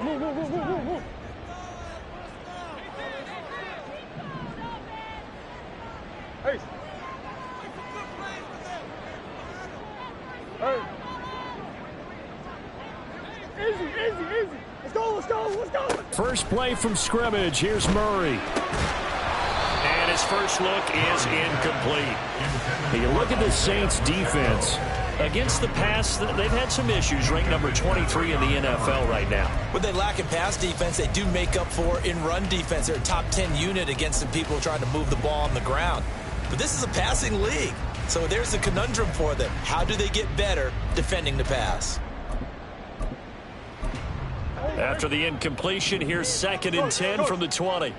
Hey. Hey. Easy. Let's go. First play from scrimmage. Here's Murray. And his first look is incomplete. You look at the Saints defense. Against the pass, they've had some issues. Ranked number 23 in the NFL right now. When they lack in pass defense, they do make up for in run defense. They're a top 10 unit against some people trying to move the ball on the ground. But this is a passing league. So there's a conundrum for them. How do they get better defending the pass? After the incompletion, here's 2nd and 10 from the 20.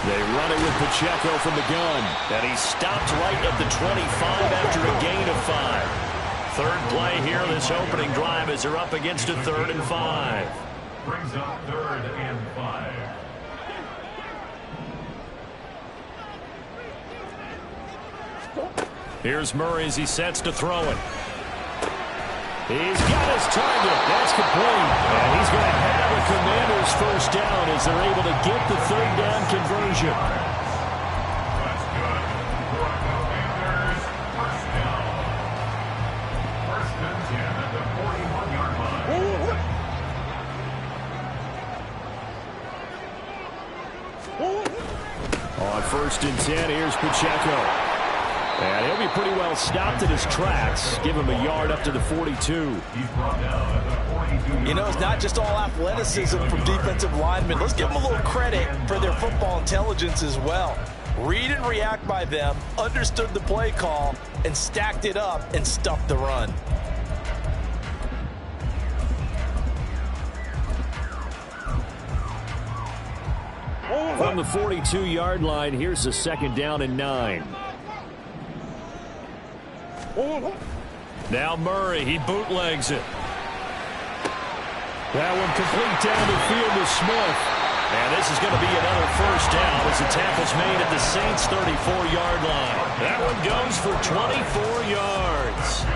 They run it with Pacheco from the gun. And he stopped right at the 25 after a gain of 5. Third play here, this opening drive, as they're up against a 3rd and 5. Brings up 3rd and 5. Here's Murray as he sets to throw it. He's got his target. That's complete. And he's going to have the Commanders' first down as they're able to get the 3rd down conversion. That's good. For Commanders, first down. 1st and 10 at the 41-yard line. On 1st and 10, here's Pacheco. And he'll be pretty well stopped in his tracks. Give him a yard up to the 42. He's brought down at the 42. You know, it's not just all athleticism from defensive linemen. Let's give them a little credit for their football intelligence as well. Read and react by them, understood the play call, and stacked it up and stuffed the run. From the 42-yard line, here's the 2nd down and 9. Now Murray, he bootlegs it. That one complete down the field to Smith. And this is going to be another first down as the tackle's made at the Saints' 34-yard line. That one goes for 24 yards.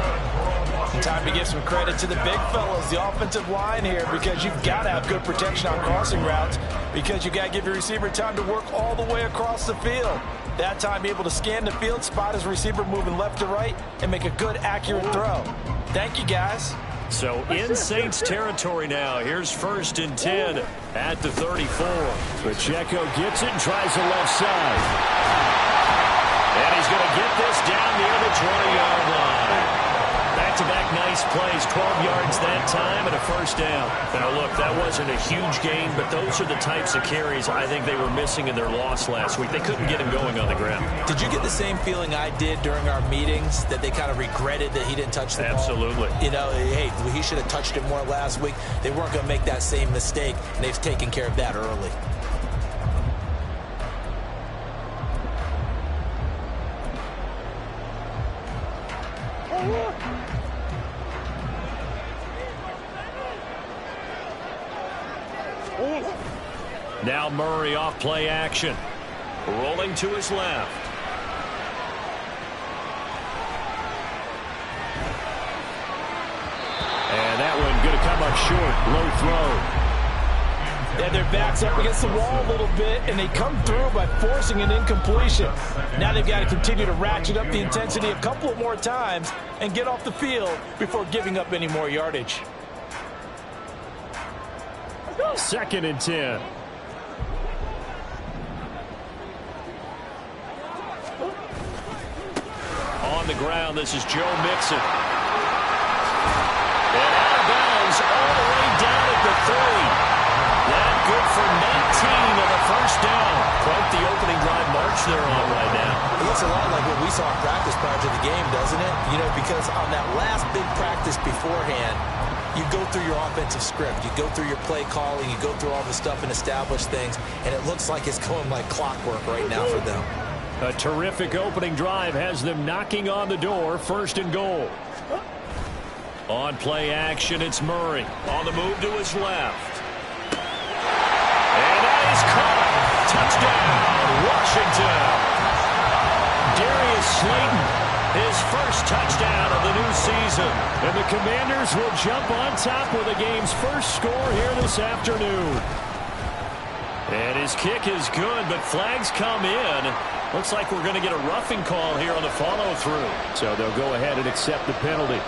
Time to give some credit to the big fellas, the offensive line here, because you've got to have good protection on crossing routes, because you got to give your receiver time to work all the way across the field. That time, be able to scan the field, spot his receiver moving left to right, and make a good, accurate throw. Thank you, guys. So in Saints territory now. Here's 1st and 10 at the 34. Pacheco gets it and tries the left side. And he's going to get this down near the 20-yard line. Back-to-back nice plays, 12 yards that time and a first down. Now, look, that wasn't a huge gain, but those are the types of carries I think they were missing in their loss last week. They couldn't get him going on the ground. Did you get the same feeling I did during our meetings, that they kind of regretted that he didn't touch the ball? Absolutely. You know, hey, he should have touched it more last week. They weren't going to make that same mistake, and they've taken care of that early. Now Murray off play action. Rolling to his left. And that one going to come up short. Low throw. They have their backs up against the wall a little bit, and they come through by forcing an incompletion. Now they've got to continue to ratchet up the intensity a couple of more times and get off the field before giving up any more yardage. 2nd and 10. On the ground, this is Joe Mixon. And out of bounds all the way down at the 3. That good for 19 on the first down. Quite the opening drive march they're on right now. It looks a lot like what we saw in practice prior to the game, doesn't it? You know, because on that last big practice beforehand, you go through your offensive script, you go through your play calling, you go through all the stuff and establish things, and it looks like it's going like clockwork right now for them. A terrific opening drive has them knocking on the door. 1st and goal. On play action, it's Murray. On the move to his left. And that is caught. Touchdown, Washington. Darius Slayton, his first touchdown of the new season. misses him. And the Commanders will jump on top with the game's first score here this afternoon. And his kick is good, but flags come in. Looks like we're going to get a roughing call here on the follow-through. So they'll go ahead and accept the penalty.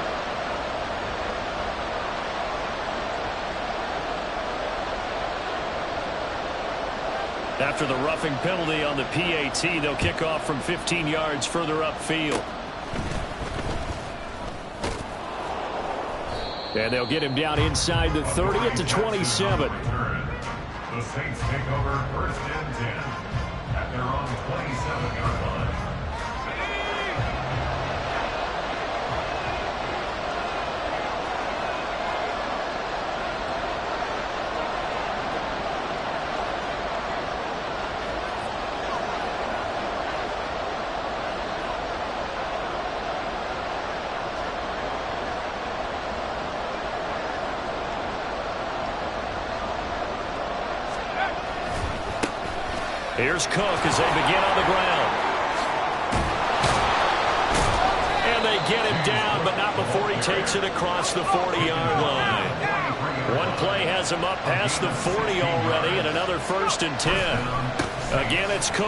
After the roughing penalty on the PAT, they'll kick off from 15 yards further upfield. And they'll get him down inside the 30 at the 27. The Saints take over 1st and 10 at their own 27-yard line. Here's Cook as they begin on the ground. And they get him down, but not before he takes it across the 40-yard line. One play has him up past the 40 already, and another 1st and 10. Again, it's Cook.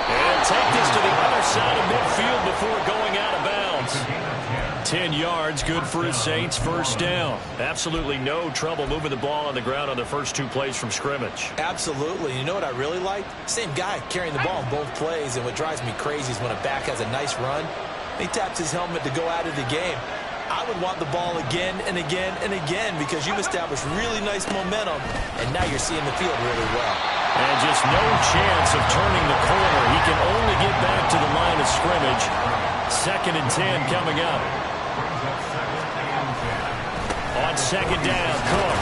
And take this to the other side of midfield before going out of bounds. 10 yards, good for his Saints, 1st down. Absolutely no trouble moving the ball on the ground on the first 2 plays from scrimmage. Absolutely. You know what I really like? Same guy carrying the ball in both plays, and what drives me crazy is when a back has a nice run, he taps his helmet to go out of the game. I would want the ball again and again and again because you've established really nice momentum, and now you're seeing the field really well. And just no chance of turning the corner. He can only get back to the line of scrimmage. 2nd and 10 coming up. On 2nd down, Cook.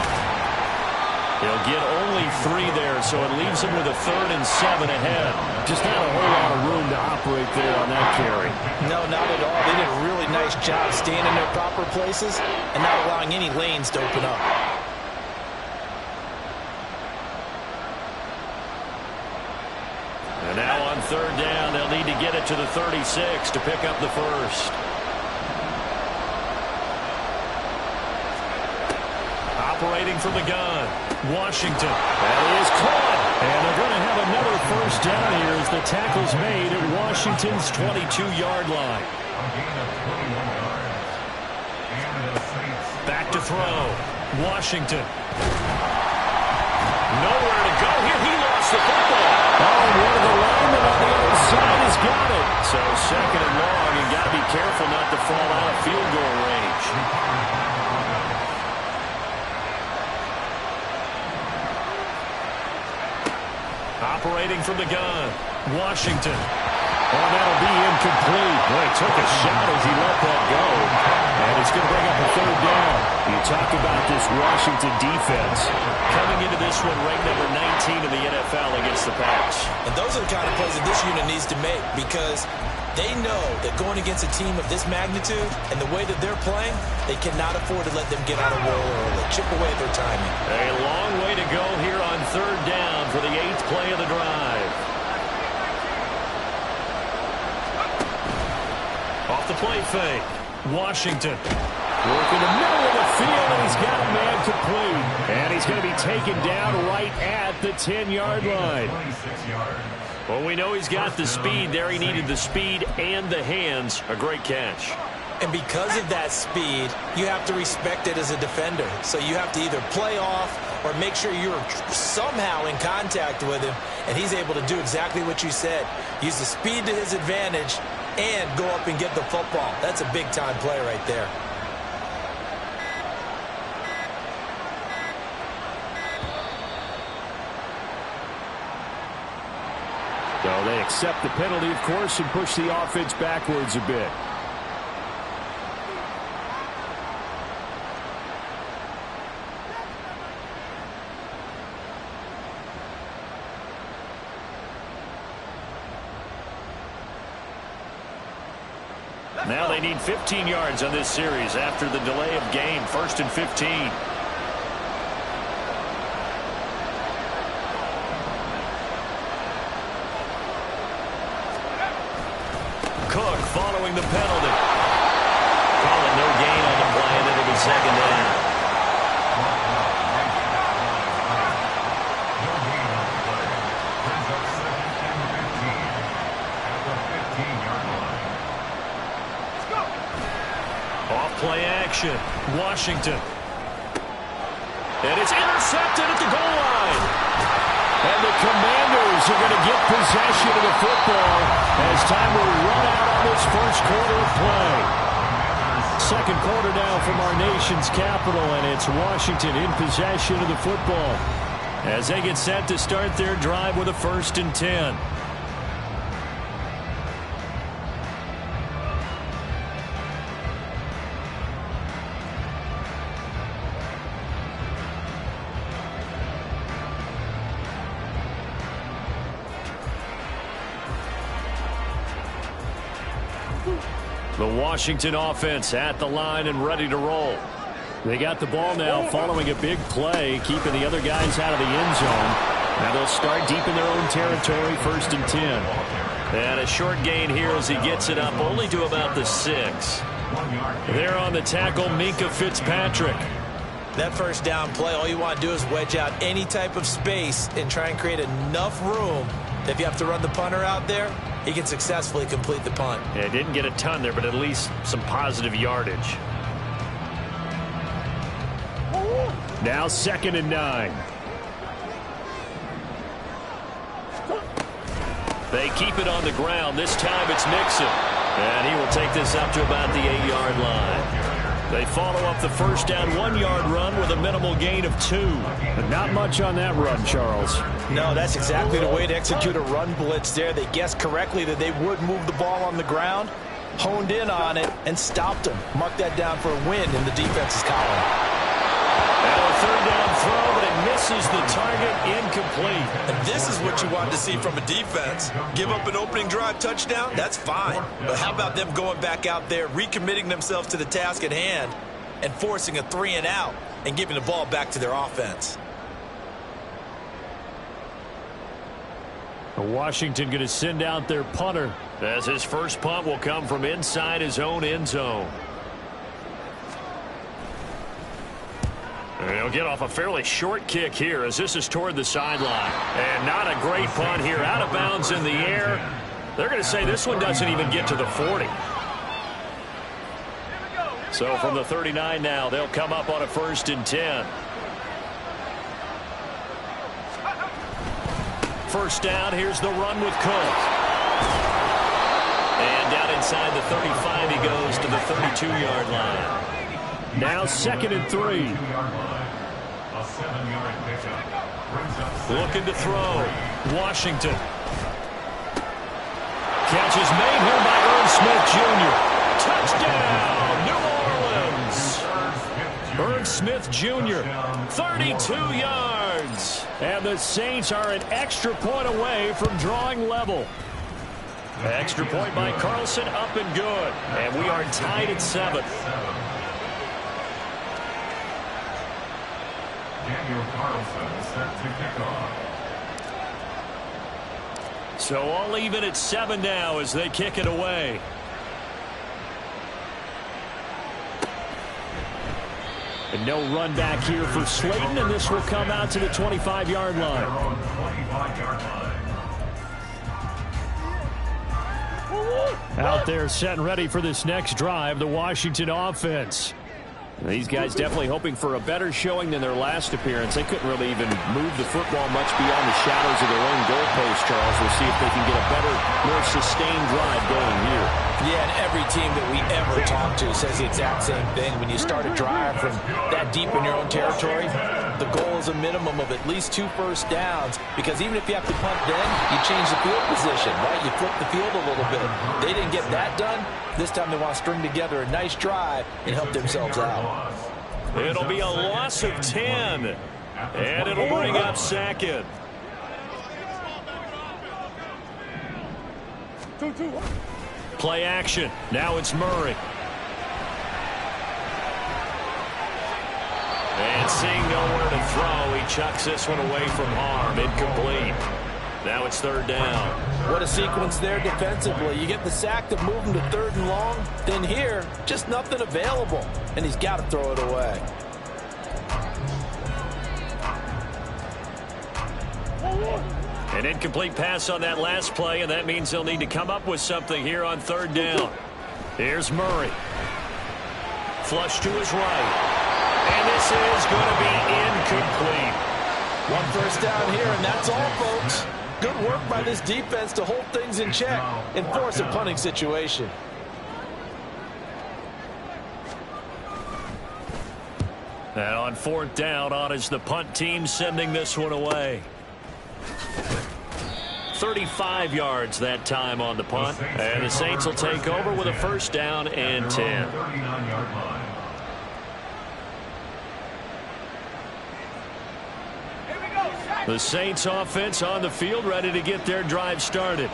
He'll get only 3 there, so it leaves him with a 3rd and 7 ahead. Just not a whole lot of room to operate there on that carry. No, not at all. They did a really nice job staying in their proper places and not allowing any lanes to open up. And now on 3rd down, they'll need to get it to the 36 to pick up the 1st. Operating from the gun, Washington. That is caught. And they're going to have another 1st down here as the tackle's made at Washington's 22-yard line. Back to throw. Washington. Nowhere to go here. He lost the football. Oh, and one of the linemen on the other side has got it. So 2nd and long, you got to be careful not to fall out of field goal range. Operating from the gun, Washington. Oh, that'll be incomplete. Boy, he took a shot as he let that go. And it's going to bring up a 3rd down. You talk about this Washington defense. Coming into this one ranked number 19 in the NFL against the pass. And those are the kind of plays that this unit needs to make because they know that going against a team of this magnitude and the way that they're playing, they cannot afford to let them get on a roll early, chip away at their timing. A long way to go here on 3rd down for the 8th play of the drive. Off the play fake, Washington. Working the middle of the field, and he's got a man complete. And he's going to be taken down right at the 10-yard line. Well, we know he's got the speed there. He needed the speed and the hands. A great catch. And because of that speed, you have to respect it as a defender. So you have to either play off or make sure you're somehow in contact with him, and he's able to do exactly what you said. Use the speed to his advantage and go up and get the football. That's a big-time play right there. So they accept the penalty, of course, and push the offense backwards a bit. Now they need 15 yards on this series after the delay of game. 1st and 15. Cook following the penalty. Calling no gain on the play, and it'll be second down. Off play action. Washington. And it's intercepted at the goal line. And the Commanders are going to get possession of the football as time will run out on this first quarter of play. Second quarter now from our nation's capital, and it's Washington in possession of the football as they get set to start their drive with a 1st and 10. The Washington offense at the line and ready to roll. They got the ball now following a big play, keeping the other guys out of the end zone. Now they'll start deep in their own territory, 1st and 10. And a short gain here as he gets it up only to about the 6. There on the tackle, Minkah Fitzpatrick. That first down play, all you want to do is wedge out any type of space and try and create enough room. If you have to run the punter out there, he can successfully complete the punt. Yeah, didn't get a ton there, but at least some positive yardage. Now 2nd and 9. They keep it on the ground. This time it's Mixon. And he will take this up to about the 8-yard line. They follow up the first down 1-yard run with a minimal gain of 2. But not much on that run, Charles. No, that's exactly the way to execute a run blitz there. They guessed correctly that they would move the ball on the ground, honed in on it, and stopped them. Mark that down for a win in the defense's column. And a 3rd down throw, but it misses the target, incomplete. And this is what you want to see from a defense. Give up an opening drive touchdown, that's fine. But how about them going back out there, recommitting themselves to the task at hand, and forcing a 3-and-out and giving the ball back to their offense. Washington going to send out their punter as his first punt will come from inside his own end zone. And he'll get off a fairly short kick here as this is toward the sideline. And not a great punt here. Out of bounds in the air. They're going to say this one doesn't even get to the 40. So from the 39 now, they'll come up on a 1st and 10. First down, here's the run with Cook. And down inside the 35 he goes to the 32-yard line. Now 2nd and 3. Looking to throw. Washington. Catch is made here by Irv Smith Jr. Touchdown, New Orleans. Irv Smith Jr. 32 yards. And the Saints are an extra point away from drawing level. Extra point by Carlson, up and good. And we are tied at 7. Daniel Carlson set to kick off. So all even at 7 now as they kick it away. And no run back here for Slayton, and this will come out to the 25-yard line. Out there set and ready for this next drive, the Washington offense. These guys definitely hoping for a better showing than their last appearance. They couldn't really even move the football much beyond the shadows of their own goalpost, Charles. We'll see if they can get a better, more sustained drive going here. Yeah, and every team that we ever talk to says the exact same thing. When you start a drive from that deep in your own territory, the goal is a minimum of at least 2 first downs, because even if you have to punt then, you change the field position, right? You flip the field a little bit. They didn't get that done. This time they want to string together a nice drive and help themselves out. It'll be a loss of 10, and it'll bring up 2nd. 2-2. Play action. Now it's Murray. And seeing nowhere to throw, he chucks this one away from harm. Incomplete. Now it's third down. What a sequence there defensively. You get the sack to move him to 3rd and long. Then here, just nothing available. And he's got to throw it away. An incomplete pass on that last play, and that means they'll need to come up with something here on 3rd down. Here's Murray. Flush to his right. And this is going to be incomplete. 1 first down here, and that's all, folks. Good work by this defense to hold things in check and force a punting situation. And on 4th down, on is the punt team sending this one away. 35 yards that time on the punt. And the Saints will take over with a 1st down and 10. The Saints offense on the field, ready to get their drive started.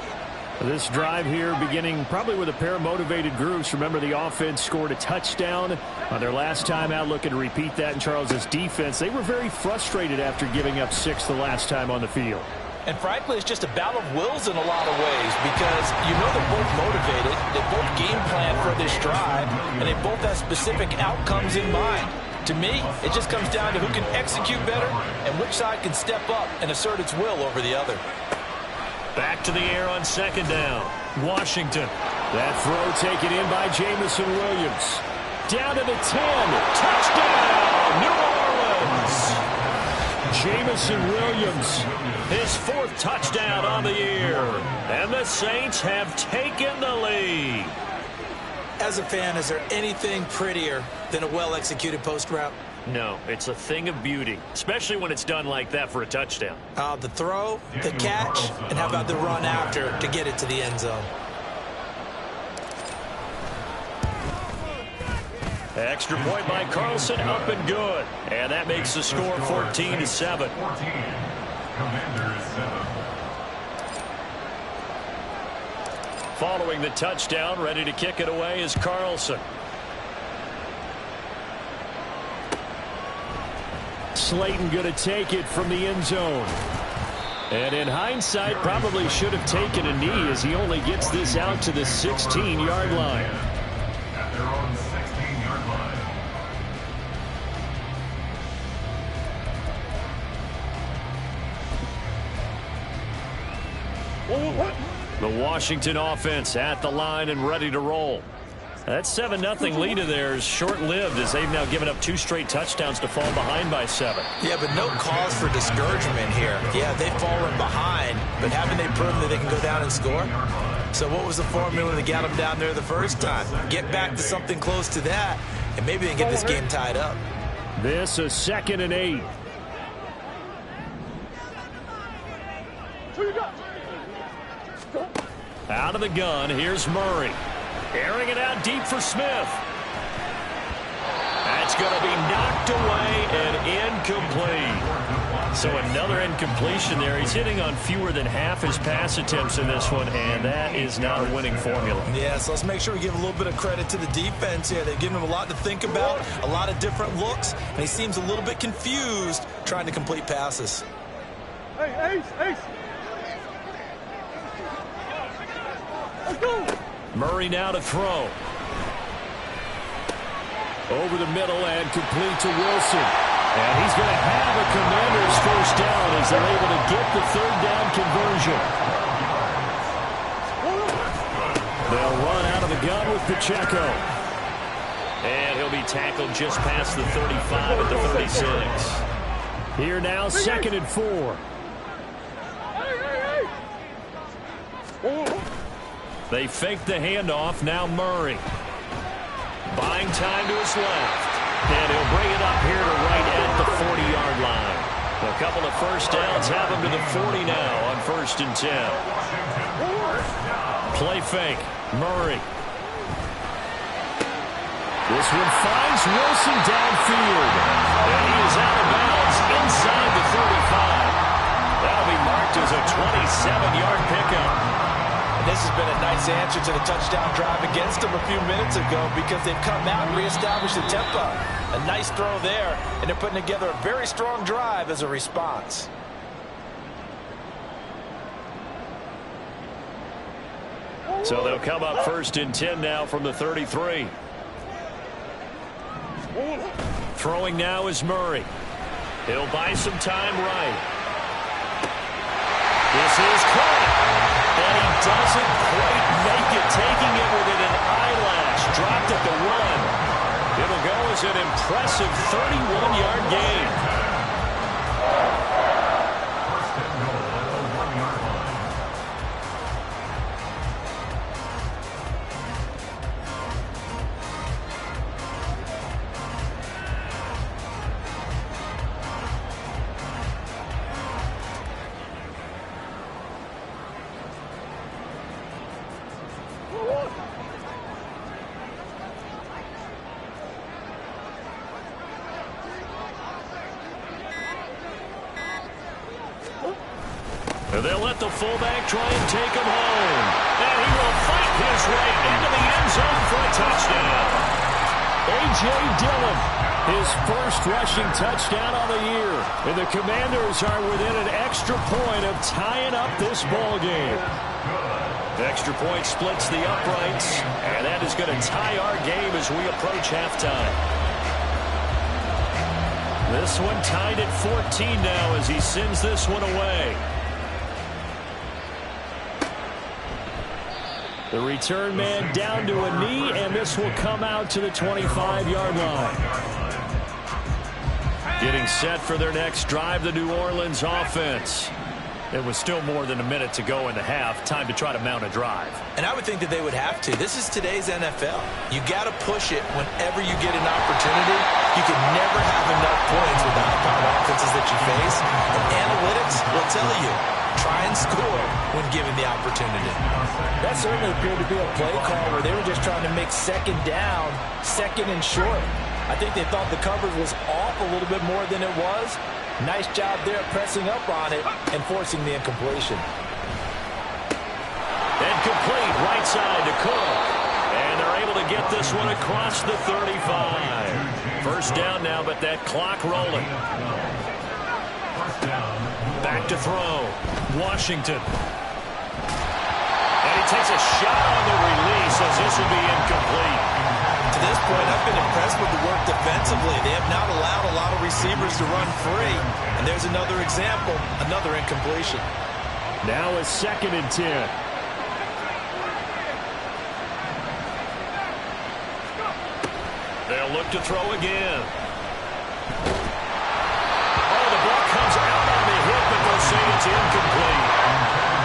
This drive here beginning probably with a pair of motivated groups. Remember, the offense scored a touchdown on their last time out, looking to repeat that in Charles's defense. They were very frustrated after giving up 6 the last time on the field. And frankly, it's just a battle of wills in a lot of ways because you know they're both motivated, they both game plan for this drive, and they both have specific outcomes in mind. To me, it just comes down to who can execute better and which side can step up and assert its will over the other. Back to the air on 2nd down. Washington. That throw taken in by Jamison Williams. Down to the 10. Touchdown, New Orleans. Jamison Williams. His 4th touchdown on the year. And the Saints have taken the lead. As a fan, is there anything prettier than a well-executed post route? No, it's a thing of beauty, especially when it's done like that for a touchdown. The throw, the catch, and how about the run after to get it to the end zone? Extra point by Carlson, up and good. And that makes the score 14-7. Commanders 7. Following the touchdown, ready to kick it away is Carlson. Slayton going to take it from the end zone. And in hindsight, probably should have taken a knee as he only gets this out to the 16-yard line. At their own 16-yard line. The Washington offense at the line and ready to roll. That 7-0 lead of theirs short-lived as they've now given up 2 straight touchdowns to fall behind by 7. Yeah, but no cause for discouragement here. Yeah, they've fallen behind, but haven't they proven that they can go down and score? So what was the formula that got them down there the first time? Get back to something close to that, and maybe they can get this game tied up. This is 2nd and 8. Out of the gun, here's Murray. Airing it out deep for Smith. That's going to be knocked away and incomplete. So another incompletion there. He's hitting on fewer than half his pass attempts in this one, and that is not a winning formula. Yeah, so let's make sure we give a little bit of credit to the defense here. They've given him a lot to think about, a lot of different looks, and he seems a little bit confused trying to complete passes. Hey, Ace. Let's go. Murray now to throw. Over the middle and complete to Wilson. And he's going to have a Commanders 1st down as they're able to get the 3rd down conversion. They'll run out of the gun with Pacheco. And he'll be tackled just past the 35 at the 36. Here now, 2nd and 4. They fake the handoff. Now Murray. Buying time to his left. And he'll bring it up here to right at the 40-yard line. A couple of 1st downs have him to the 40 now on 1st and 10. Play fake. Murray. This one finds Wilson downfield. And he is out of bounds inside the 35. That'll be marked as a 27-yard pickup. And this has been a nice answer to the touchdown drive against them a few minutes ago because they've come out and reestablished the tempo. A nice throw there, and they're putting together a very strong drive as a response. So they'll come up 1st and 10 now from the 33. Throwing now is Murray. He'll buy some time right. This is caught. And he doesn't quite make it, taking it within an eyelash. Dropped at the 1. It'll go as an impressive 31-yard gain. They'll let the fullback try and take him home. And he will fight his way into the end zone for a touchdown. A.J. Dillon, his first rushing touchdown of the year. And the Commanders are within an extra point of tying up this ball game. The extra point splits the uprights, and that is going to tie our game as we approach halftime. This one tied at 14 now as he sends this one away. The return man down to a knee, and this will come out to the 25-yard line. Getting set for their next drive, the New Orleans offense. It was still more than a minute to go in the half. Time to try to mount a drive. And I would think that they would have to. This is today's NFL. You got to push it whenever you get an opportunity. You can never have enough points with the high-powered offenses that you face. And analytics will tell you, try and score when given the opportunity. That certainly appeared to be a play call where they were just trying to make second down, second and short. I think they thought the coverage was off a little bit more than it was. Nice job there pressing up on it and forcing the incompletion. And complete right side to Cook. And they're able to get this one across the 35. First down now, but that clock rolling. Back to throw. Washington. And he takes a shot on the release as this will be incomplete. To this point, I've been impressed with the work defensively. They have not allowed a lot of receivers to run free. And there's another example, another incompletion. Now a 2nd and 10. They'll look to throw again. Oh, the ball comes out on the hit, but they'll say it's incomplete.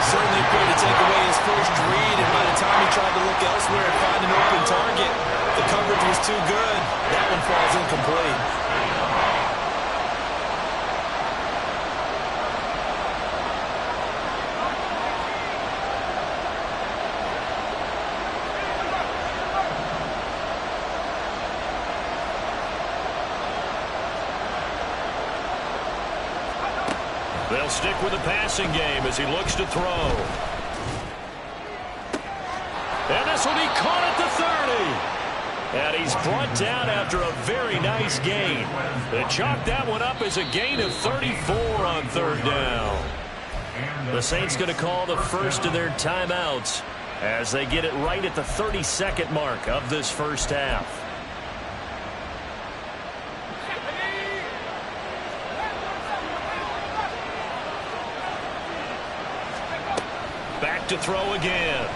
Certainly appeared to take away his first read, and by the time he tried to look elsewhere and find an open target, the coverage was too good. That one falls incomplete. They'll stick with the passing game as he looks to throw. And this will be caught at the 30. And he's brought down after a very nice gain. They chalk that one up as a gain of 34 on 3rd down. The Saints going to call the first of their timeouts as they get it right at the 32nd mark of this first half. Back to throw again.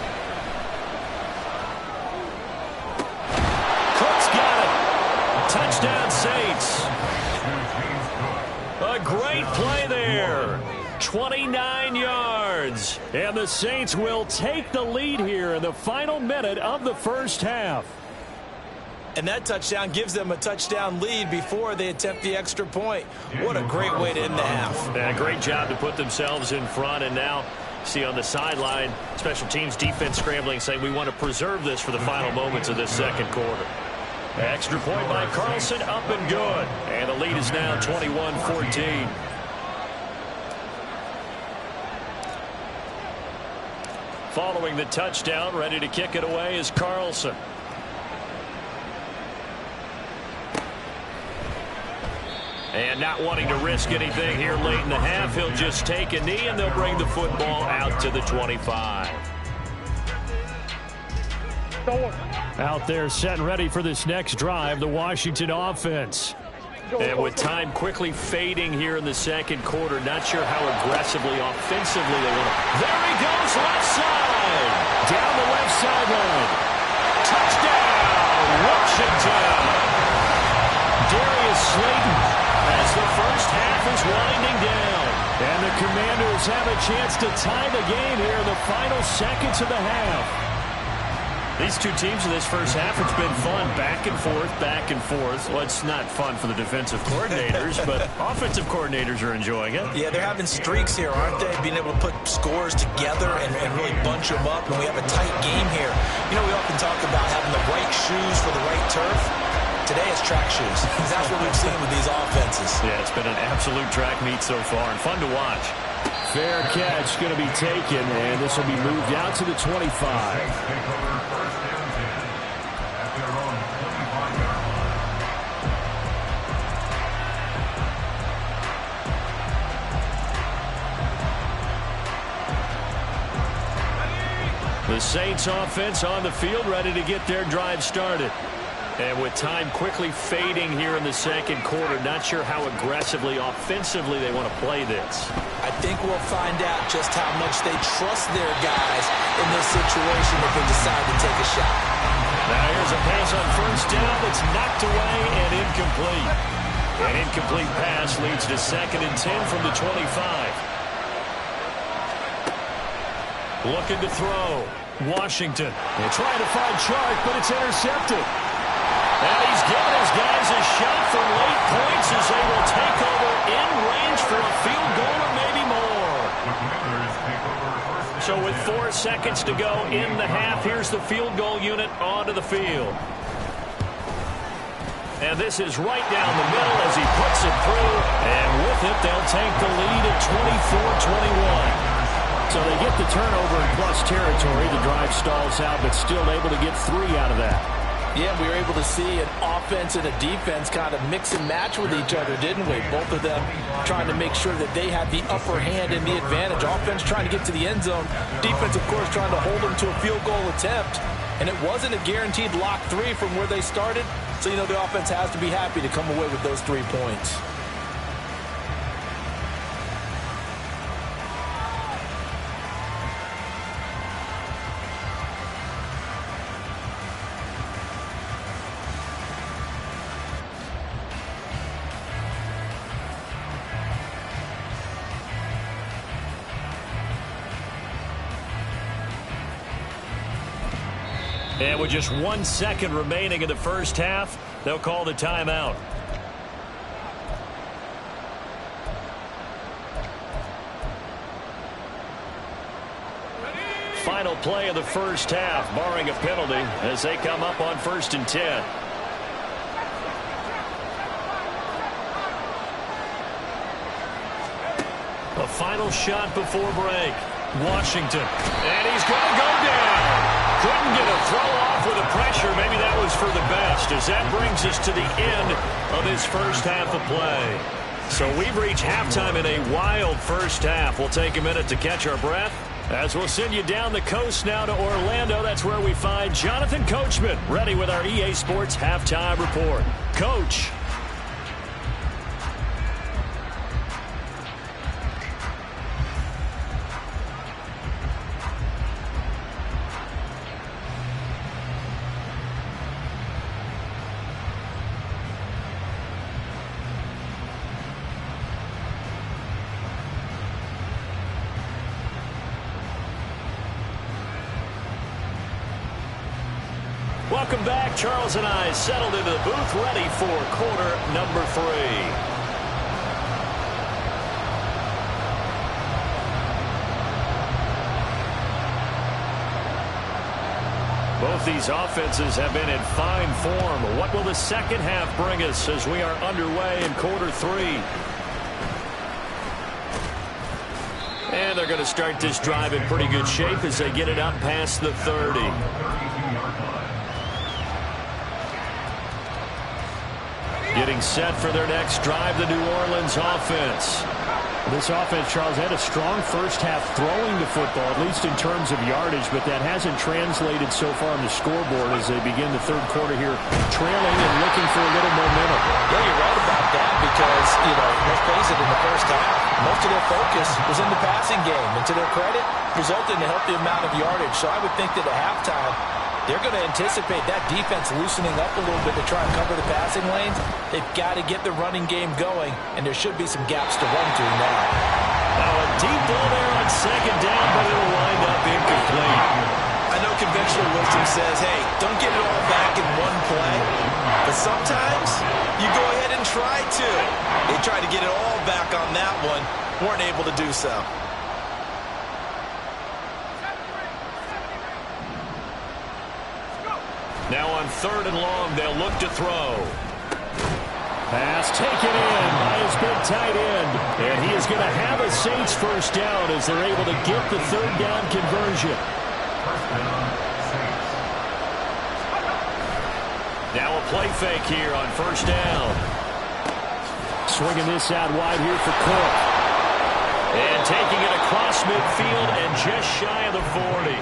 Cook's got it. Touchdown Saints. A great play there. 29 yards. And the Saints will take the lead here in the final minute of the first half. And that touchdown gives them a touchdown lead before they attempt the extra point. What a great way to end the half. And a great job to put themselves in front. And now, see on the sideline, special teams defense scrambling, saying we want to preserve this for the final moments of this second quarter. Extra point by Carlson, up and good. And the lead is now 21-14. Following the touchdown, ready to kick it away is Carlson. And not wanting to risk anything here late in the half, he'll just take a knee and they'll bring the football out to the 25. Out there set and ready for this next drive, the Washington offense. And with time quickly fading here in the second quarter, not sure how aggressively, offensively they want to. There he goes, left side. Down the left sideline. Touchdown, Washington. Darius Slayton as the first half is winding down. And the Commanders have a chance to tie the game here in the final seconds of the half. These two teams in this first half, it's been fun. Back and forth, back and forth. Well, it's not fun for the defensive coordinators, but offensive coordinators are enjoying it. Yeah, they're having streaks here, aren't they? Being able to put scores together and really bunch them up, and we have a tight game here. You know, we often talk about having the right shoes for the right turf. Today it's track shoes. That's what we've seen with these offenses. Yeah, it's been an absolute track meet so far, and fun to watch. Fair catch going to be taken, and this will be moved out to the 25. The Saints offense on the field, ready to get their drive started. And with time quickly fading here in the second quarter, not sure how aggressively, offensively they want to play this. I think we'll find out just how much they trust their guys in this situation if they decide to take a shot. Now here's a pass on first down that's knocked away and incomplete. An incomplete pass leads to 2nd and 10 from the 25. Looking to throw. Washington. They're trying to find Chark, but it's intercepted. And he's giving his guys a shot for late points as they will take over in range for a field goal or maybe more. So with 4 seconds to go in the half, here's the field goal unit onto the field. And this is right down the middle as he puts it through. And with it, they'll take the lead at 24-21. So they get the turnover in plus territory. The drive stalls out, but still able to get 3 out of that. Yeah, we were able to see an offense and a defense kind of mix and match with each other, didn't we? Both of them trying to make sure that they had the upper hand and the advantage. Offense trying to get to the end zone. Defense, of course, trying to hold them to a field goal attempt. And it wasn't a guaranteed lock 3 from where they started. So, you know, the offense has to be happy to come away with those 3 points. And with just 1 second remaining in the first half, they'll call the timeout. Final play of the first half, barring a penalty, as they come up on 1st and 10. A final shot before break. Washington. And he's going to go down. Couldn't get a throw off with the pressure. Maybe that was for the best, as that brings us to the end of this first half of play. So we've reached halftime in a wild first half. We'll take a minute to catch our breath, as we'll send you down the coast now to Orlando. That's where we find Jonathan Coachman, ready with our EA Sports Halftime Report. Coach. Welcome back. Charles and I settled into the booth, ready for quarter number 3. Both these offenses have been in fine form. What will the second half bring us as we are underway in quarter 3? And they're going to start this drive in pretty good shape as they get it up past the 30. Getting set for their next drive, the New Orleans offense. This offense, Charles, had a strong first half throwing the football, at least in terms of yardage, but that hasn't translated so far on the scoreboard as they begin the third quarter here, trailing and looking for a little momentum. Yeah, you're right about that because, let's face it, in the first half, most of their focus was in the passing game. And to their credit, resulted in a healthy amount of yardage. So I would think that at halftime, they're going to anticipate that defense loosening up a little bit to try and cover the passing lanes. They've got to get the running game going, and there should be some gaps to run through now. Now a deep ball there on second down, but it'll wind up incomplete. I know conventional wisdom says, hey, don't get it all back in one play. But sometimes you go ahead and try to. They tried to get it all back on that one, weren't able to do so. Now on third and long, they'll look to throw. Pass taken in by his big tight end. And he is going to have a Saints first down as they're able to get the third down conversion. Now a play fake here on first down. Swinging this out wide here for Cook. And taking it across midfield and just shy of the 40.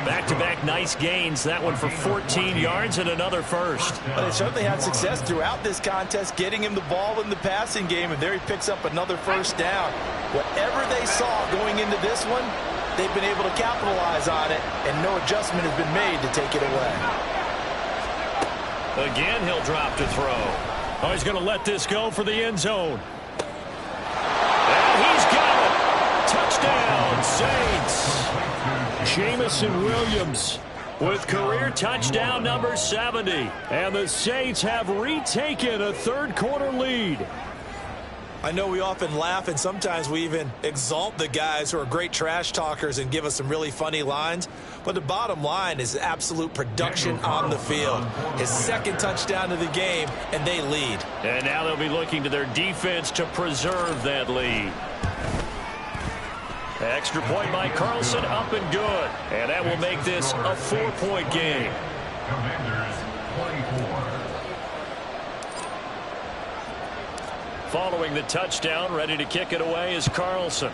Back-to-back nice gains. That one for 14 yards and another first. But they certainly had success throughout this contest, getting him the ball in the passing game, and there he picks up another first down. Whatever they saw going into this one, they've been able to capitalize on it, and no adjustment has been made to take it away. Again, he'll drop to throw. Oh, he's going to let this go for the end zone. And he's got it. Touchdown, Saints. Jamison Williams with career touchdown number 70. And the Saints have retaken a third quarter lead. I know we often laugh and sometimes we even exalt the guys who are great trash talkers and give us some really funny lines. But the bottom line is absolute production on the field. His second touchdown of the game, and they lead. And now they'll be looking to their defense to preserve that lead. Extra point by Carlson, up and good. And that will make this a 4-point game. Commanders 24. Following the touchdown, ready to kick it away is Carlson.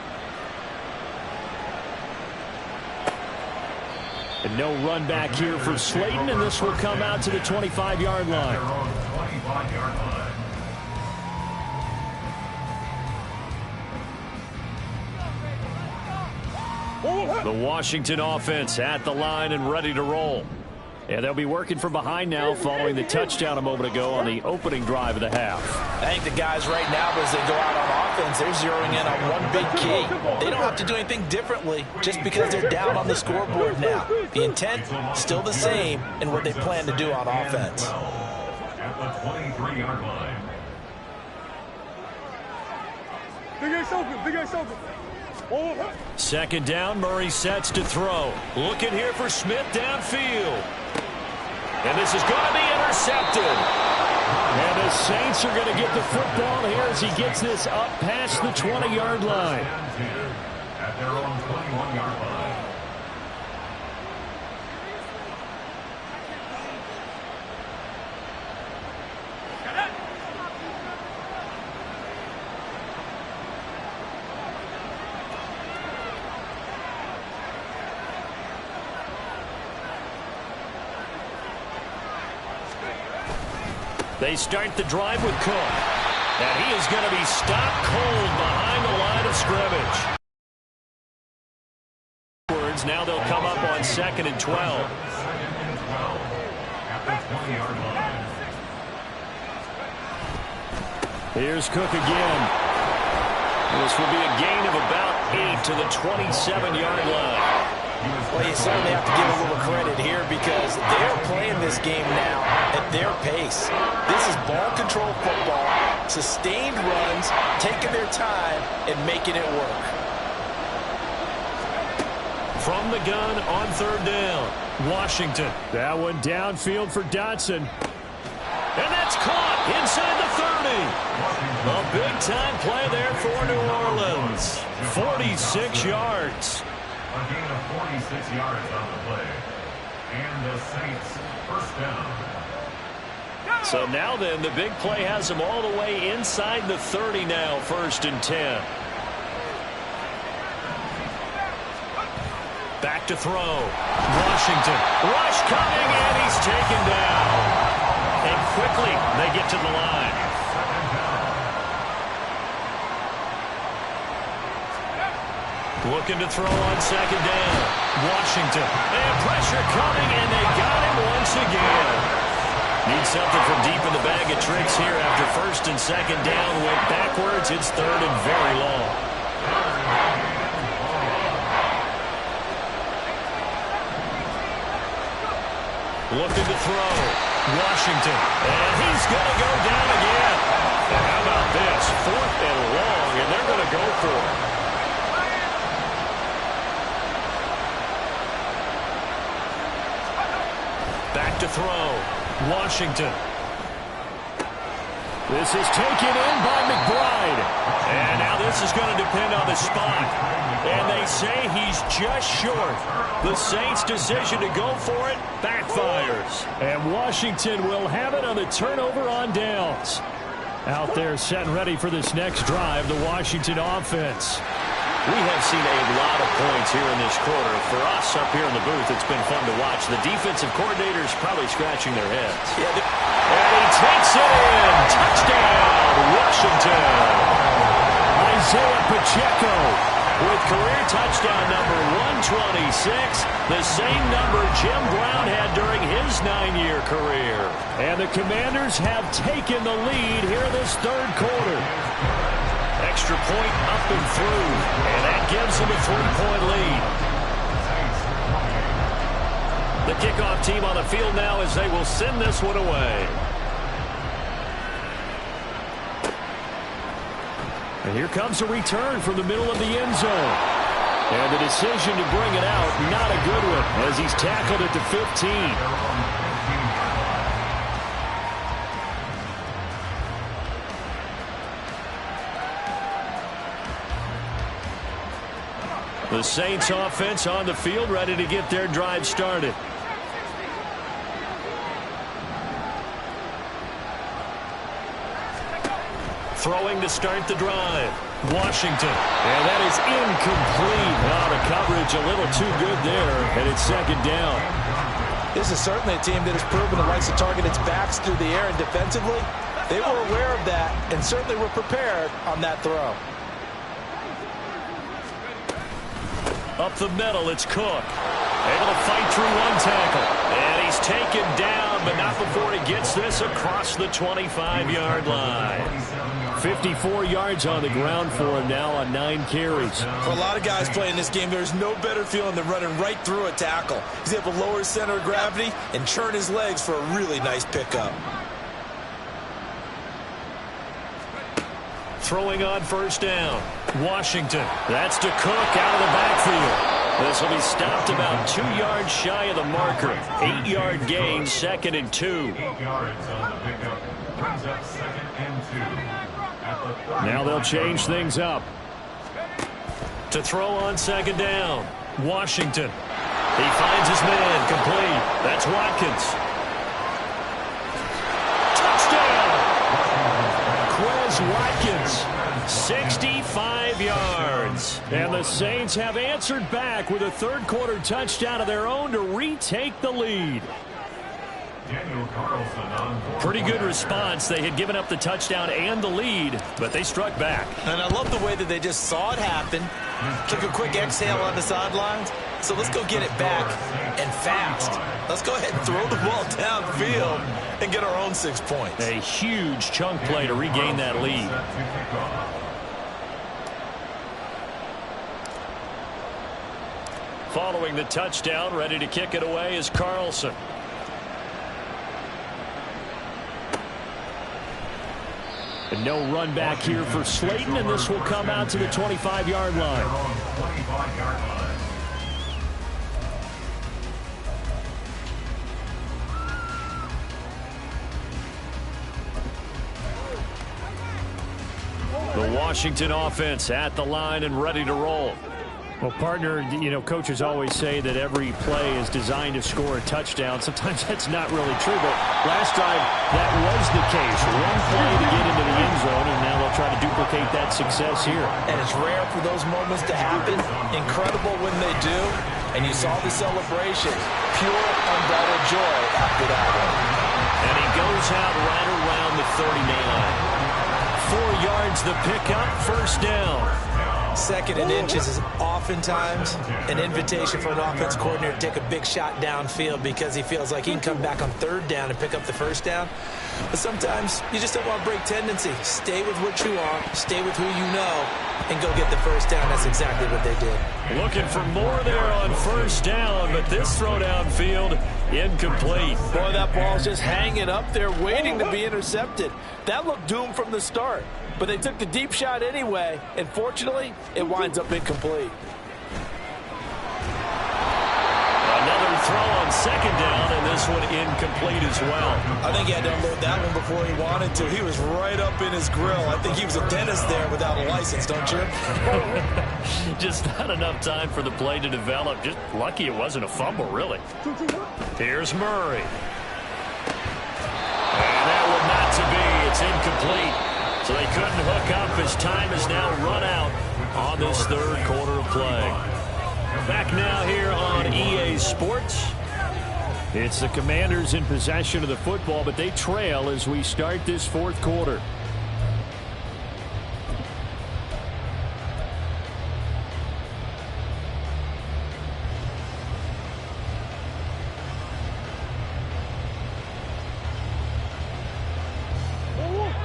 And no run back here for Slayton, and this will come out to the 25-yard line. 25-yard line. The Washington offense at the line and ready to roll. And they'll be working from behind now following the touchdown a moment ago on the opening drive of the half. I think the guys right now, as they go out on offense, they're zeroing in on one big key. They don't have to do anything differently just because they're down on the scoreboard now. The intent, still the same in what they plan to do on offense. At the 23-yard line. Big Ace open, Big Ace open. Oh. Second down, Murray sets to throw. Looking here for Smith downfield. And this is going to be intercepted. And the Saints are going to get the football here as he gets this up past the 20-yard line. At their own 21-yard line. They start the drive with Cook. And he is going to be stopped cold behind the line of scrimmage. Now they'll come up on 2nd and 12. Second and 12. At the 20-yard line. Here's Cook again. This will be a gain of about 8 to the 27-yard line. Well, you certainly have to give a little credit here because they're playing this game now at their pace. This is ball control football, sustained runs, taking their time and making it work. From the gun on third down, Washington. That one downfield for Dotson. And that's caught inside the 30. A big-time play there for New Orleans. 46 yards. A gain of 46 yards on the play. And the Saints first down. So now then, the big play has them all the way inside the 30 now, 1st and 10. Back to throw. Washington. Rush coming, and he's taken down. And quickly, they get to the line. Looking to throw on second down. Washington. And pressure coming, and they got him once again. Need something from deep in the bag of tricks here after first and second down. Went backwards. It's third and very long. Looking to throw. Washington. And he's going to go down again. And how about this? Fourth and long, and they're going to go for it. Back to throw. Washington. This is taken in by McBride. And now this is going to depend on the spot. And they say he's just short. The Saints' decision to go for it backfires. And Washington will have it on the turnover on downs. Out there set and ready for this next drive, the Washington offense. We have seen a lot of points here in this quarter. For us up here in the booth, it's been fun to watch. The defensive coordinators probably scratching their heads. Yeah, and he takes it in. Touchdown, Washington. Isaiah Pacheco with career touchdown number 126, the same number Jim Brown had during his 9-year career. And the Commanders have taken the lead here in this third quarter. Extra point up and through, and that gives them a 3-point lead. The kickoff team on the field now as they will send this one away. And here comes a return from the middle of the end zone. And the decision to bring it out, not a good one, as he's tackled at the 15. The Saints offense on the field, ready to get their drive started. Throwing to start the drive. Washington. And that is incomplete. Now the coverage a little too good there, and it's second down. This is certainly a team that has proven it likes to target its backs through the air, and defensively, they were aware of that and certainly were prepared on that throw. Up the middle, it's Cook. Able to fight through one tackle. And he's taken down, but not before he gets this across the 25-yard line. 54 yards on the ground for him now on 9 carries. For a lot of guys playing this game, there's no better feeling than running right through a tackle. He's able to lower his center of gravity and churn his legs for a really nice pickup. Throwing on first down. Washington. That's to Cook out of the backfield. This will be stopped about 2 yards shy of the marker. 8-yard gain, 2nd and 2. 8 yards on the pickup. Brings up 2nd and 2. Now they'll change things up. To throw on second down. Washington. He finds his man complete. That's Watkins. Touchdown! Quez Watkins. 65 yards. And the Saints have answered back with a third-quarter touchdown of their own to retake the lead. Pretty good response. They had given up the touchdown and the lead, but they struck back. And I love the way that they just saw it happen, took a quick exhale on the sidelines. So let's go get it back and fast. Let's go ahead and throw the ball downfield and get our own 6 points. A huge chunk play to regain that lead. Following the touchdown, ready to kick it away is Carlson. And no run back here for Slayton, and this will come out to the 25-yard line. The Washington offense at the line and ready to roll. Well, partner, you know, coaches always say that every play is designed to score a touchdown. Sometimes that's not really true, but last time that was the case. One play to get into the end zone, and now they'll try to duplicate that success here. And it's rare for those moments to happen. Incredible when they do. And you saw the celebration. Pure, unbridled joy after that one. And he goes out right around the 39. 4 yards the pickup, first down. Second and inches is oftentimes an invitation for an offense coordinator to take a big shot downfield because he feels like he can come back on third down and pick up the first down. But sometimes you just don't want to break tendency. Stay with what you are, stay with who you know, and go get the first down. That's exactly what they did. Looking for more there on first down, but this throw downfield incomplete. Boy, that ball's just hanging up there waiting to be intercepted. That looked doomed from the start. But they took the deep shot anyway, and fortunately, it winds up incomplete. Another throw on second down, and this one incomplete as well. I think he had to unload that one before he wanted to. He was right up in his grill. I think he was a dentist there without a license, don't you? Just not enough time for the play to develop. Just lucky it wasn't a fumble, really. Here's Murray. And that one not to be. It's incomplete. So they couldn't hook up as time is now run out on this third quarter of play. Back now here on EA Sports. It's the Commanders in possession of the football, but they trail as we start this fourth quarter.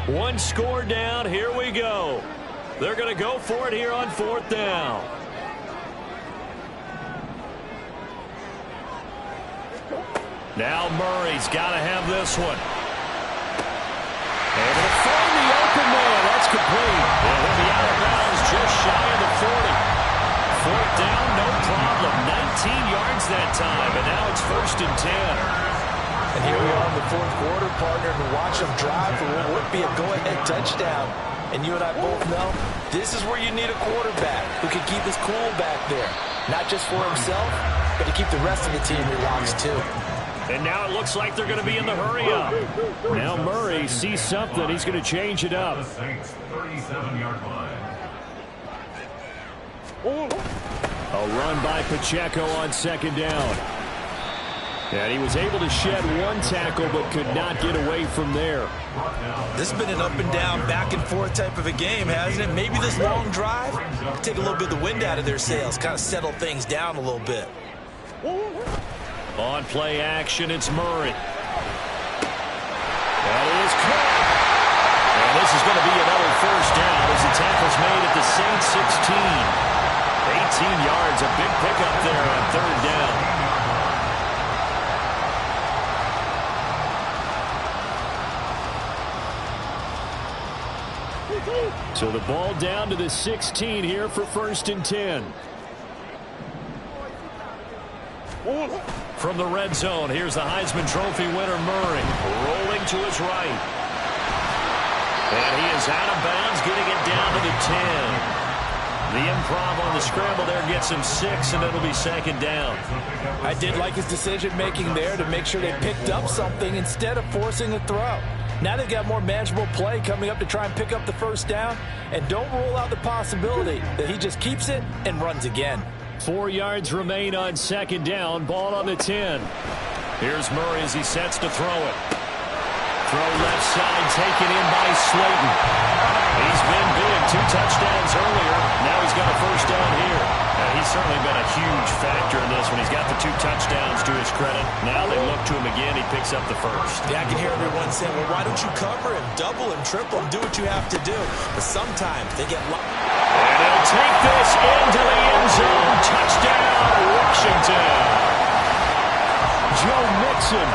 One score down. Here we go. They're going to go for it here on fourth down. Now Murray's got to have this one. Able to find the open man. That's complete. And he'll be out of bounds just shy of the 40. Fourth down, no problem. 19 yards that time, and now it's first and 10. And here we are in the fourth quarter, partner, to watch them drive for what would be a go-ahead touchdown. And you and I both know this is where you need a quarterback who can keep his cool back there. Not just for himself, but to keep the rest of the team relaxed too. And now it looks like they're going to be in the hurry-up. Now Murray sees something. He's going to change it up. 37-yard line. A run by Pacheco on second down. And he was able to shed one tackle but could not get away from there. This has been an up and down, back and forth type of a game, hasn't it? Maybe this long drive take a little bit of the wind out of their sails, kind of settle things down a little bit. On play action, it's Murray. That is caught. And this is going to be another first down as the tackle's made at the same 16. 18 yards, a big pickup there on third down. So the ball down to the 16 here for first and 10. From the red zone, here's the Heisman Trophy winner Murray, rolling to his right. And he is out of bounds, getting it down to the 10. The improv on the scramble there gets him 6, and it'll be second down. I did like his decision-making there to make sure they picked up something instead of forcing a throw. Now they've got more manageable play coming up to try and pick up the first down, and don't rule out the possibility that he just keeps it and runs again. 4 yards remain on second down. Ball on the 10. Here's Murray as he sets to throw it. Throw left side taken in by Slayton. He's been big. 2 touchdowns earlier. Now he's got a first down here. He's certainly been a huge factor in this one. He's got the 2 touchdowns to his credit. Now they look to him again. He picks up the first. Yeah, I can hear everyone saying, well, why don't you cover him, double him, triple him, do what you have to do. But sometimes they get locked. And he'll take this into the end zone. Touchdown, Washington. Joe Mixon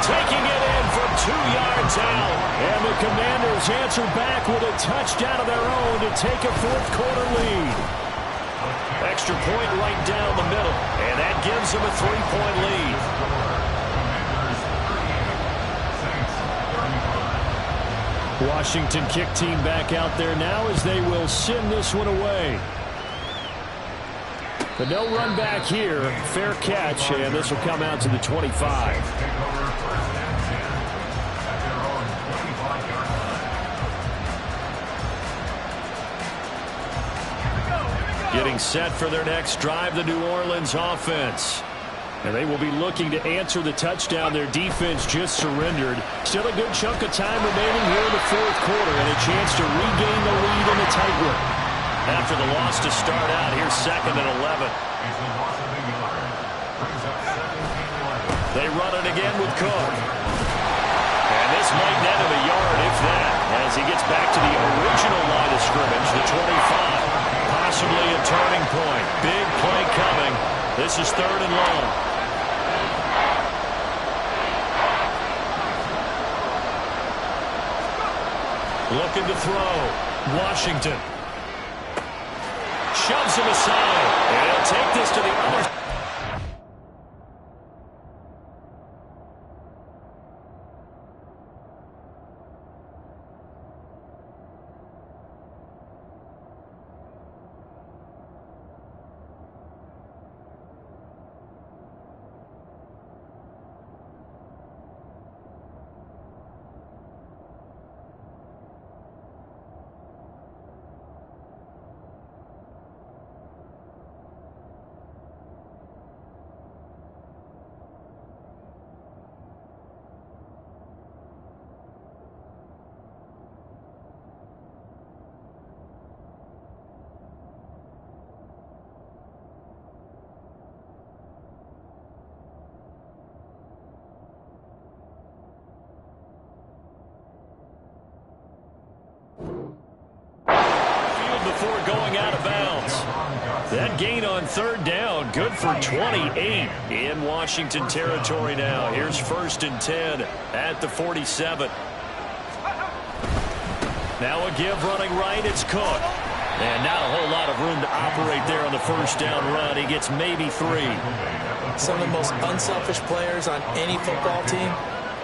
taking it in from 2 yards out. And the Commanders answer back with a touchdown of their own to take a fourth quarter lead. Extra point right down the middle. And that gives them a 3-point lead. Washington kick team back out there now as they will send this one away. But no run back here. Fair catch, and this will come out to the 25. Getting set for their next drive, the New Orleans offense. And they will be looking to answer the touchdown their defense just surrendered. Still a good chunk of time remaining here in the fourth quarter and a chance to regain the lead in the tight one. After the loss to start out, here's 2nd and 11. They run it again with Cook. And this might net him a yard, if that, as he gets back to the original line of scrimmage, the 25. Possibly a turning point. Big play coming. This is 3rd and long. Looking to throw. Washington. Shoves him aside. And he'll take this to the other side. Before going out of bounds. That gain on 3rd down, good for 28 in Washington territory now. Here's 1st and 10 at the 47. Now a give running right, it's Cook. And not a whole lot of room to operate there on the 1st down run. He gets maybe 3. Some of the most unselfish players on any football team,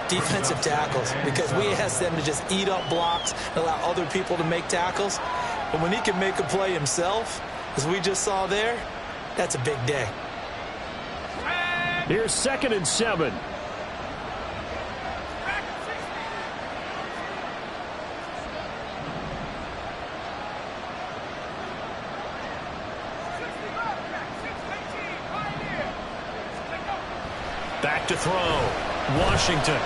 defensive tackles, because we ask them to just eat up blocks and allow other people to make tackles. And when he can make a play himself, as we just saw there, that's a big day. Here's 2nd and 7. Back to throw. Washington.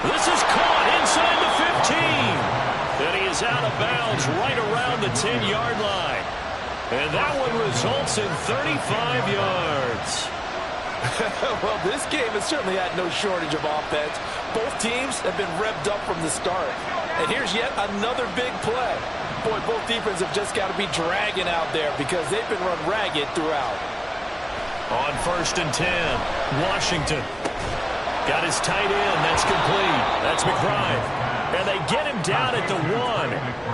This is caught inside the 15. And he is out of bounds right around the 10-yard line. And that one results in 35 yards. Well, this game has certainly had no shortage of offense. Both teams have been revved up from the start. And here's yet another big play. Boy, both defenses have just got to be dragging out there because they've been run ragged throughout. On 1st and 10, Washington. Got his tight end. That's complete. That's McBride. And they get him down at the 1.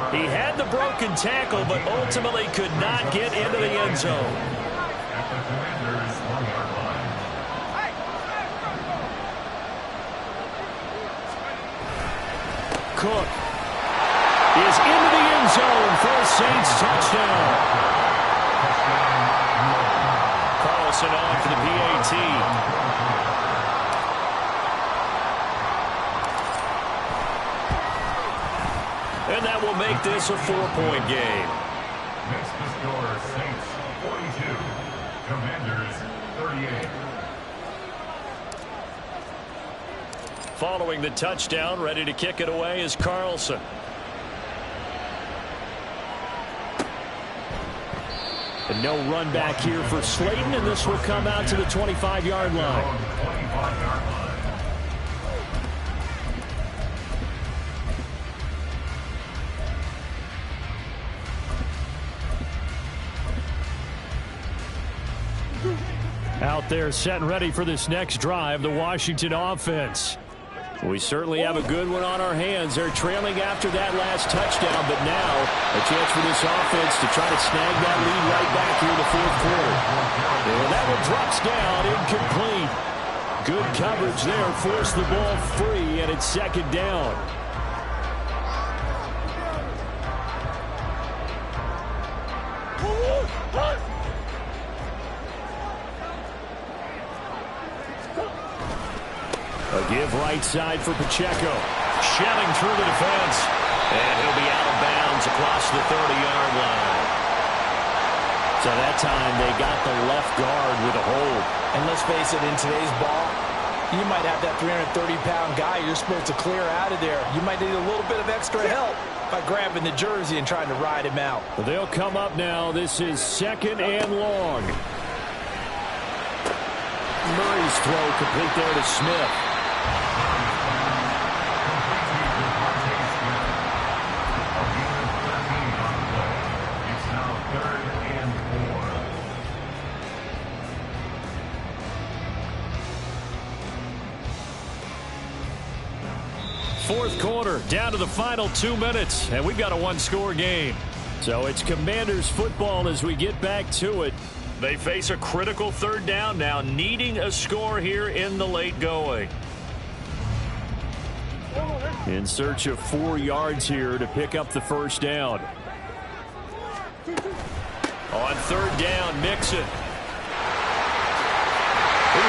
He had the broken tackle, but ultimately could not get into the end zone. Cook is into the end zone for a Saints touchdown. Carlson on for the PAT. And that will make this a 4-point game. Next to score, Saints 42, Commanders 38. Following the touchdown, ready to kick it away is Carlson. And no run back here for Slayton, and this will come out to the 25-yard line. Out there set and ready for this next drive, the Washington offense. We certainly have a good one on our hands. They're trailing after that last touchdown, but now a chance for this offense to try to snag that lead right back here in the fourth quarter. And that one drops down, incomplete. Good coverage there, forced the ball free, and it's 2nd down. A give right side for Pacheco. Shelling through the defense. And he'll be out of bounds across the 30-yard line. So that time they got the left guard with a hold. And let's face it, in today's ball, you might have that 330-pound guy you're supposed to clear out of there. You might need a little bit of extra help by grabbing the jersey and trying to ride him out. They'll come up now. This is 2nd and long. Murray's throw complete there to Smith. It's now 3rd and 4. Fourth quarter, down to the final 2 minutes, and we've got a one-score game. So it's Commanders football as we get back to it. They face a critical 3rd down now, needing a score here in the late going. In search of 4 yards here to pick up the first down. On 3rd down, Mixon. Ooh,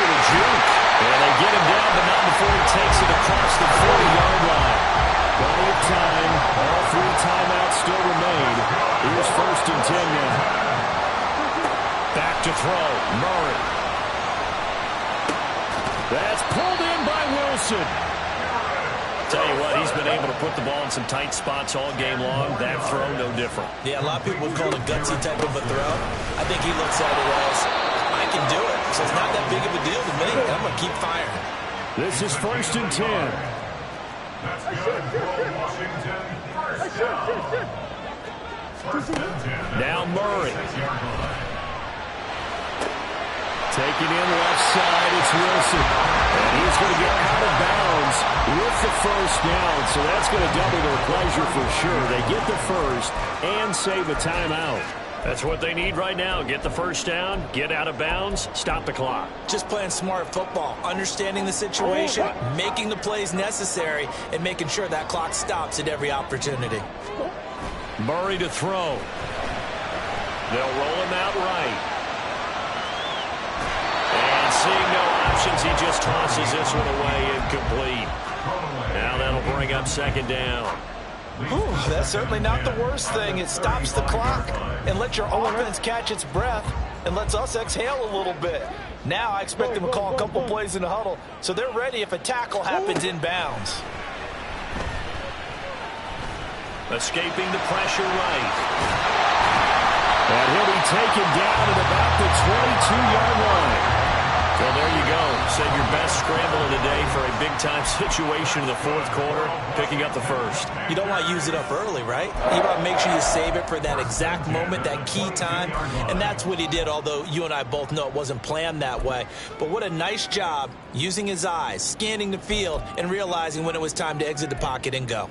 the juke. And they get him down, but not before he takes it across the 40-yard line. Plenty of time. All 3 timeouts still remain. Here's 1st and 10 now. Back to throw, Murray. That's pulled in by Wilson. Tell you what, he's been able to put the ball in some tight spots all game long. That throw, no different. Yeah, a lot of people call it a gutsy type of a throw. I think he looks at it as, I can do it, so it's not that big of a deal to me. I'm going to keep firing. This is 1st and 10. That's good for Washington. First and 10. Now Murray. 6-yard line. Taking in left side, it's Wilson. And he's going to get out of bounds with the first down. So that's going to double their pleasure for sure. They get the first and save a timeout. That's what they need right now. Get the first down, get out of bounds, stop the clock. Just playing smart football, understanding the situation, making the plays necessary, and making sure that clock stops at every opportunity. Murray to throw. They'll roll him out right. And seeing no options, he just tosses this one away incomplete. Now that'll bring up 2nd down. Whew, that's certainly not the worst thing. It stops the clock and lets your offense catch its breath and lets us exhale a little bit. Now I expect them to call a couple plays in the huddle so they're ready if a tackle happens inbounds. Escaping the pressure right. And he'll be taken down at about the 22-yard line. Well, there you go. Save your best scramble of the day for a big-time situation in the 4th quarter, picking up the first. You don't want to use it up early, right? You want to make sure you save it for that exact moment, that key time, and that's what he did, although you and I both know it wasn't planned that way. But what a nice job using his eyes, scanning the field, and realizing when it was time to exit the pocket and go.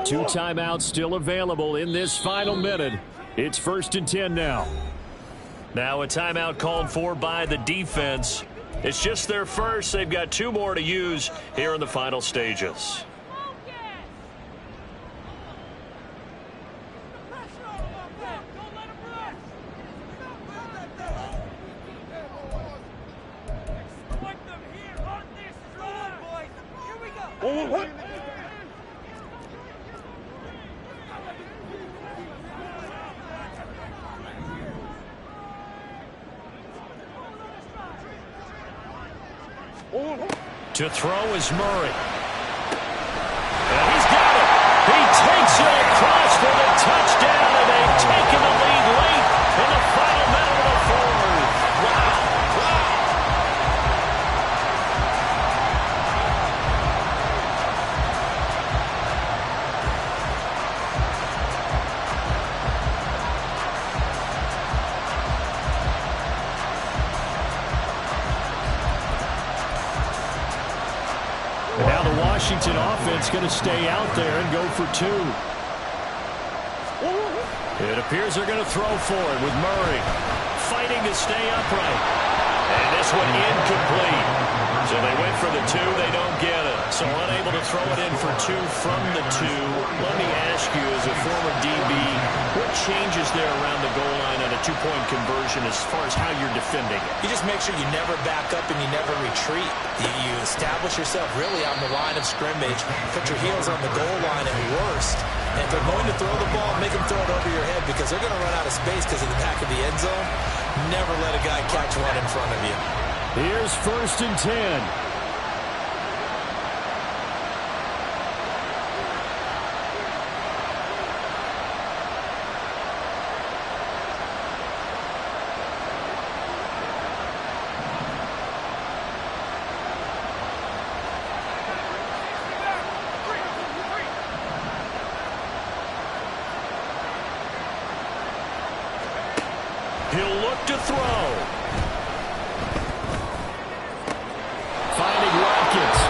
2 timeouts still available in this final minute. It's 1st and 10 now. Now a timeout called for by the defense. It's just their first. They've got 2 more to use here in the final stages. To throw is Murray. And he's got it. He takes it across for the touchdown, and they've taken the lead late in the final minute of the 4th. Wow. Now the Washington offense going to stay out there and go for 2. It appears they're going to throw for it with Murray fighting to stay upright. And this one incomplete. So they went for the 2, they don't get it. So unable to throw it in for 2 from the 2. Let me ask you, as a former DB, what changes there around the goal line on a 2-point conversion as far as how you're defending it? You just make sure you never back up and you never retreat. You establish yourself really on the line of scrimmage, put your heels on the goal line at worst. And if they're going to throw the ball, make them throw it over your head because they're going to run out of space because of the back of the end zone. Never let a guy catch one in front of you. Here's 1st and 10. He'll look to throw. Finding Watkins.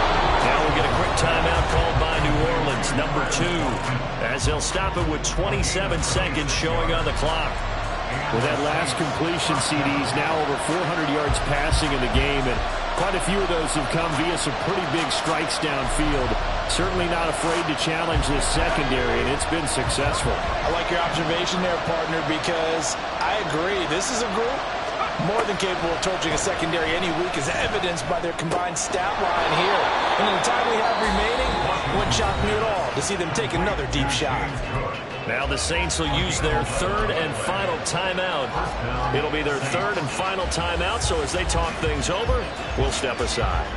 Now we'll get a quick timeout called by New Orleans, number 2, as they'll stop it with 27 seconds showing on the clock. With that last completion, CD's now over 400 yards passing in the game, and quite a few of those have come via some pretty big strikes downfield. Certainly not afraid to challenge this secondary, and it's been successful. I like your observation there, partner, because I agree. This is a group more than capable of torching a secondary any week, as evidenced by their combined stat line here. And in the time we have remaining, it wouldn't shock me at all to see them take another deep shot. Now the Saints will use their 3rd and final timeout. It'll be their 3rd and final timeout, so as they talk things over, we'll step aside.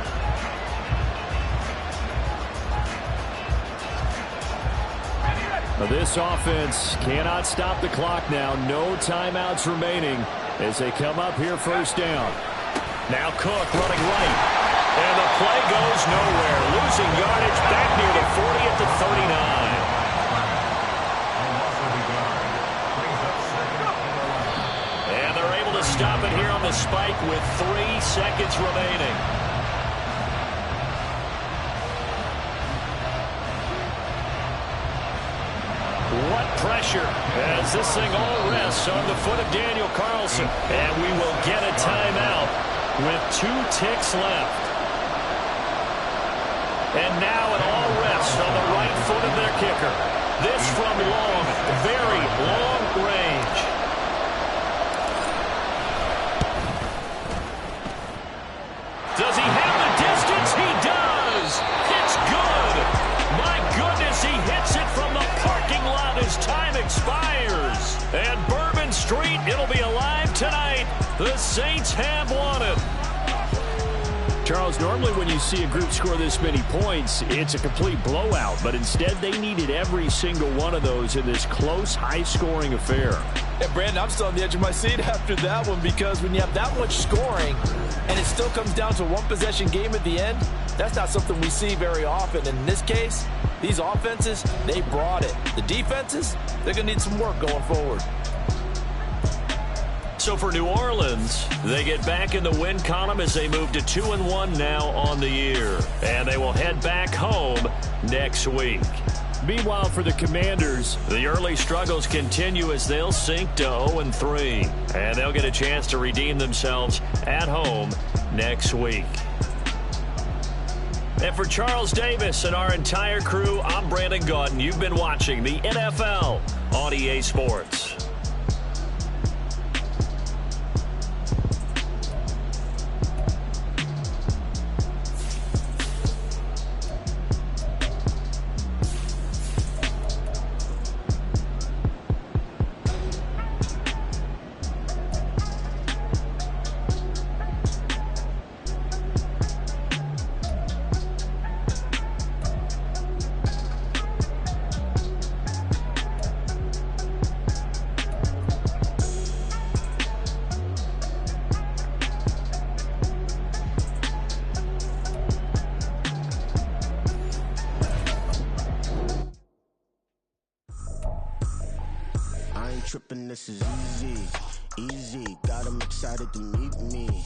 This offense cannot stop the clock now. No timeouts remaining as they come up here 1st down. Now Cook running right. And the play goes nowhere. Losing yardage back near the 40 at the 39. And they're able to stop it here on the spike with 3 seconds remaining. What pressure as this thing all rests on the foot of Daniel Carlson. And we will get a timeout with 2 ticks left. And now it all rests on the right foot of their kicker. This from long, very long range. Does he have the distance? He does. It's good. My goodness, he hits it from the parking lot as time expires. And Bourbon Street, it'll be alive tonight. The Saints have won it. Charles, normally when you see a group score this many points, it's a complete blowout. But instead, they needed every single one of those in this close, high-scoring affair. Yeah, Brandon, I'm still on the edge of my seat after that one because when you have that much scoring and it still comes down to a one-possession game at the end, that's not something we see very often. And in this case, these offenses, they brought it. The defenses, they're going to need some work going forward. So for New Orleans, they get back in the win column as they move to 2-1 now on the year. And they will head back home next week. Meanwhile, for the Commanders, the early struggles continue as they'll sink to 0-3. And they'll get a chance to redeem themselves at home next week. And for Charles Davis and our entire crew, I'm Brandon Gaudin. You've been watching the NFL on EA Sports. Trippin', this is easy, got them excited to meet me,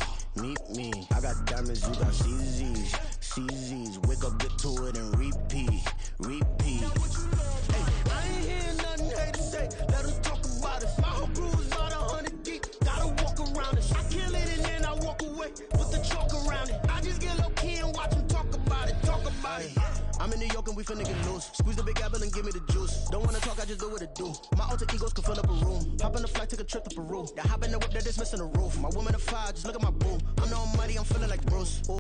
I got diamonds, you got CZs, wake up, get to it and repeat. Hey, I ain't hear nothing hate to say, let us talk about it, my whole crew is about 100 deep, gotta walk around it, I kill it and then I walk away. freeway, put the chalk around it. I just get low key and watch them talk about it, I'm in New York and we finna get loose. Squeeze the big apple and give me the juice. Don't wanna talk, I just do what it do. My alter egos can fill up a room. Hop on the flight, take a trip to Peru. Yeah, hop in the whip that is missing the roof. My woman a fire, just look at my boo. I'm the almighty, I'm feeling like Bruce. Ooh.